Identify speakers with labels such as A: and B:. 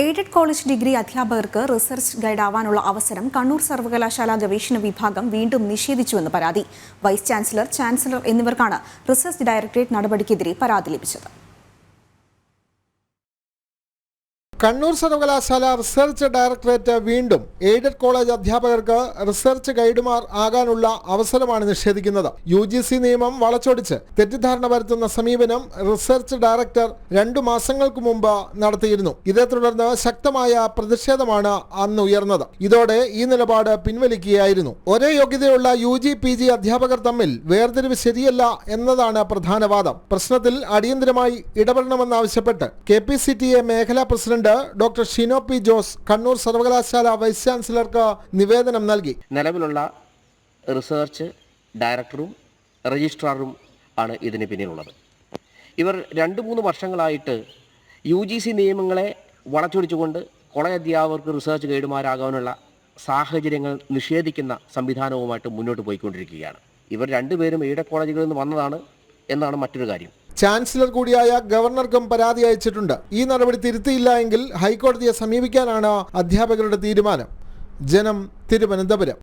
A: Aided college degree അധ്യാപകർക്ക് research guide ആവാനുള്ള അവസരം കണ്ണൂർ സർവകലാശാല ഗവേഷണ വിഭാഗം വീണ്ടും നിഷേധിച്ചുവെന്ന് പരാതി. വൈസ് ചാൻസലർ എന്നിവർക്കാണ് റിസർച്ച് ഡയറക്ടറേറ്റ് നടപടിക്കെതിരെ പരാതി ലഭിച്ചത്.
B: കണ്ണൂർ സർവകലാശാല റിസർച്ച് ഡയറക്ടറേറ്റ് വീണ്ടും എയ്ഡഡ് കോളേജ് അധ്യാപകർക്ക് റിസർച്ച് ഗൈഡുമാർ ആകാനുള്ള അവസരമാണ് നിഷേധിക്കുന്നത്. UGC നിയമം വളച്ചൊടിച്ച് തെറ്റിദ്ധാരണ വരുത്തുന്ന സമീപനം റിസർച്ച് ഡയറക്ടർ 2 മാസങ്ങൾക്ക് മുമ്പ് നടത്തിയിരുന്നു. ഇതേ തുടർന്ന് ശക്തമായ പ്രതിഷേധമാണ് അന്ന് ഉയർന്നത്. ഇതോടെ ഈ നിലപാട് പിൻവലിക്കുകയായിരുന്നു. ഒരേ യോഗ്യതയുള്ള UG PG അധ്യാപകർ തമ്മിൽ വേർതിരിവ് ശരിയല്ല എന്നതാണ് പ്രധാന വാദം. പ്രശ്നത്തിൽ അടിയന്തരമായി ഇടപെടണമെന്നാവശ്യപ്പെട്ട് KPCTA മേഖലാ president doctor Shino P Jose Kannur സർവകലാശാല വൈസ് ചാൻസലർക്ക് നിവേദനം നൽകി.
C: നിലവിലുള്ള റിസർച്ച് ഡയറക്ടറും രജിസ്ട്രാറും ആണ് ഇതിന് പിന്നിലുള്ളത്. ഇവർ 2-3 വർഷങ്ങളായിട്ട് UGC നിയമങ്ങളെ വളച്ചൊടിച്ചുകൊണ്ട് കോളേജ് അധ്യാപകർക്ക് റിസർച്ച് ഗൈഡുമാരാകാനുള്ള സാഹചര്യങ്ങൾ നിഷേധിക്കുന്ന സംവിധാനവുമായിട്ട് മുന്നോട്ട് പോയിക്കൊണ്ടിരിക്കുകയാണ്. ഇവർ 2 പേരും എയ്ഡഡ് കോളേജുകളിൽ നിന്ന് വന്നതാണ് എന്നാണ് മറ്റൊരു കാര്യം.
B: ചാൻസലർ കൂടിയായ ഗവർണർക്കും പരാതി അയച്ചിട്ടുണ്ട്. ഈ നടപടി തിരുത്തിയില്ല എങ്കിൽ ഹൈക്കോടതിയെ സമീപിക്കാനാണ് അധ്യാപകരുടെ തീരുമാനം. ജനം, തിരുവനന്തപുരം.